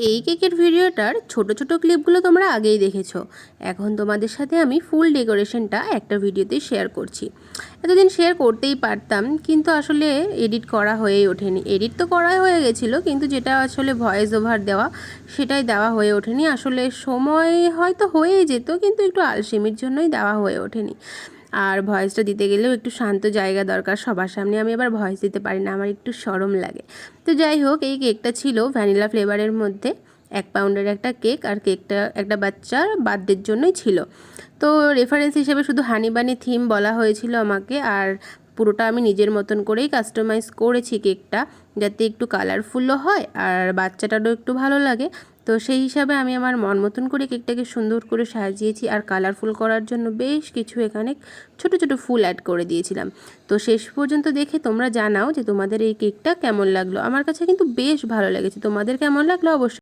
এই কেকের ভিডিওটার ছোট ছোট ক্লিপগুলো তোমরা আগেই দেখেছো। এখন তোমাদের সাথে আমি ফুল ডেকোরেশনটা একটা ভিডিওতে শেয়ার করছি। এতদিন শেয়ার করতেই পারতাম, কিন্তু আসলে এডিট করা হয়েই ওঠেনি। এডিট তো করাই হয়ে গেছিলো, কিন্তু যেটা আসলে ভয়েস ওভার দেওয়া সেটাই দেওয়া হয়ে ওঠেনি। আসলে সময় হয়তো হয়েই যেত, কিন্তু একটু আলসেমির জন্যই দেওয়া হয়ে ওঠেনি। আর ভয়েসটা দিতে গেলেও একটু শান্ত জায়গা দরকার, সবার সামনে আমি আবার ভয়েস দিতে পারি না, আমার একটু শরম লাগে। তো যাই হোক, এই কেকটা ছিল ভ্যানিলা ফ্লেভারের মধ্যে 1 পাউন্ডের একটা কেক, আর কেকটা একটা বাচ্চার বার্থডের জন্যই ছিল। তো রেফারেন্স হিসেবে শুধু হানি বানি থিম বলা হয়েছিল আমাকে, আর পুরোটা আমি নিজের মতন করেই কাস্টমাইজ করেছি কেকটা, যাতে একটু কালারফুলও হয় আর বাচ্চাটারও একটু ভালো লাগে। তো সেই হিসাবে আমি আমার মন মতন করে কেকটাকে সুন্দর করে সাজিয়েছি, আর কালারফুল করার জন্য বেশ কিছু এখানে ছোট ছোট ফুল অ্যাড করে দিয়েছিলাম। তো শেষ পর্যন্ত দেখে তোমরা জানাও যে তোমাদের এই কেকটা কেমন লাগলো। আমার কাছে কিন্তু বেশ ভালো লেগেছে, তোমাদের কেমন লাগলো অবশ্যই।